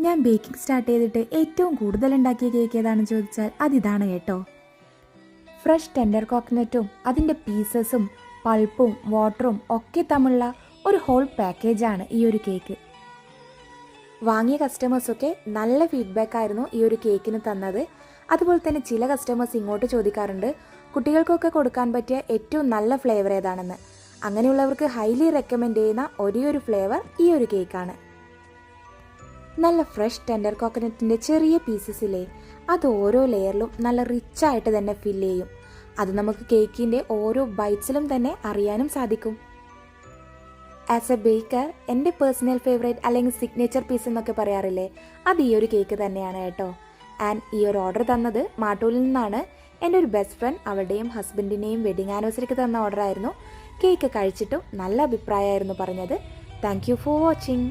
ഞാൻ baking start ചെയ്തിട്ട് ഏറ്റവും കൂടുതൽ ഉണ്ടാക്കിയ കേക്ക് ഏതാണെന്ന് ചോദിച്ചാൽ അതിതാണ് കേട്ടോ. ഫ്രഷ് ടെൻഡർ കോക്കനട്ടും അതിൻ്റെ പീസസും പൾപ്പും വാട്ടറും ഒക്കെ തമ്മിലുള്ള ഒരു ഹോൾ പാക്കേജാണ് ഈ ഒരു കേക്ക്. വാങ്ങിയ കസ്റ്റമേഴ്സൊക്കെ നല്ല ഫീഡ്ബാക്ക് ആയിരുന്നു ഈ ഒരു കേക്കിന് തന്നത്. അതുപോലെ തന്നെ ചില കസ്റ്റമേഴ്സ് ഇങ്ങോട്ട് ചോദിക്കാറുണ്ട് കുട്ടികൾക്കൊക്കെ കൊടുക്കാൻ പറ്റിയ ഏറ്റവും നല്ല ഫ്ലേവർ ഏതാണെന്ന്. അങ്ങനെയുള്ളവർക്ക് ഹൈലി റെക്കമെൻഡ് ചെയ്യുന്ന ഒരേ ഒരു ഫ്ലേവർ ഈ ഒരു കേക്കാണ്. നല്ല ഫ്രഷ് ടെൻഡർ കോക്കനട്ടിൻ്റെ ചെറിയ പീസസിലെ അത് ഓരോ ലെയറിലും നല്ല റിച്ചായിട്ട് തന്നെ ഫില്ല് ചെയ്യും. അത് നമുക്ക് കേക്കിൻ്റെ ഓരോ ബൈറ്റ്സിലും തന്നെ അറിയാനും സാധിക്കും. ആസ് എ ബേക്കർ എൻ്റെ പേഴ്സണൽ ഫേവറേറ്റ് അല്ലെങ്കിൽ സിഗ്നേച്ചർ പീസ് എന്നൊക്കെ പറയാറില്ലേ, അത് ഈ ഒരു കേക്ക് തന്നെയാണ് കേട്ടോ. ആൻഡ് ഈ ഒരു ഓർഡർ തന്നത് മാട്ടൂലിൽ നിന്നാണ്. എൻ്റെ ഒരു ബെസ്റ്റ് ഫ്രണ്ട് അവളുടെയും ഹസ്ബൻഡിൻ്റെയും വെഡിങ് ആനിവേഴ്സറിക്ക് തന്ന ഓർഡറായിരുന്നു. കേക്ക് കഴിച്ചിട്ടും നല്ല അഭിപ്രായമായിരുന്നു പറഞ്ഞത്. Thank you for watching.